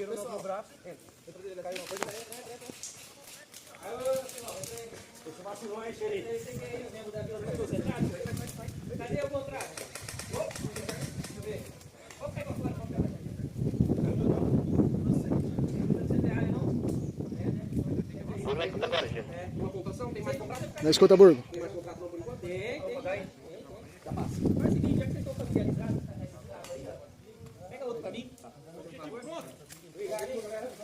tira o novo braço. Caiu uma coisa. Esse vacilou aí, xerife. Cadê o contrato? Deixa eu ver. Vamos pegar fora, vamos pegar. Como é que tá agora, gente? Uma pontuação? Tem mais contrato? Na escuta, Burgo. Tem mais contrato não por enquanto? Tem. Já passa. Faz o seguinte, já que vocês estão familiarizados, pega outro pra mim. Pronto. Obrigado.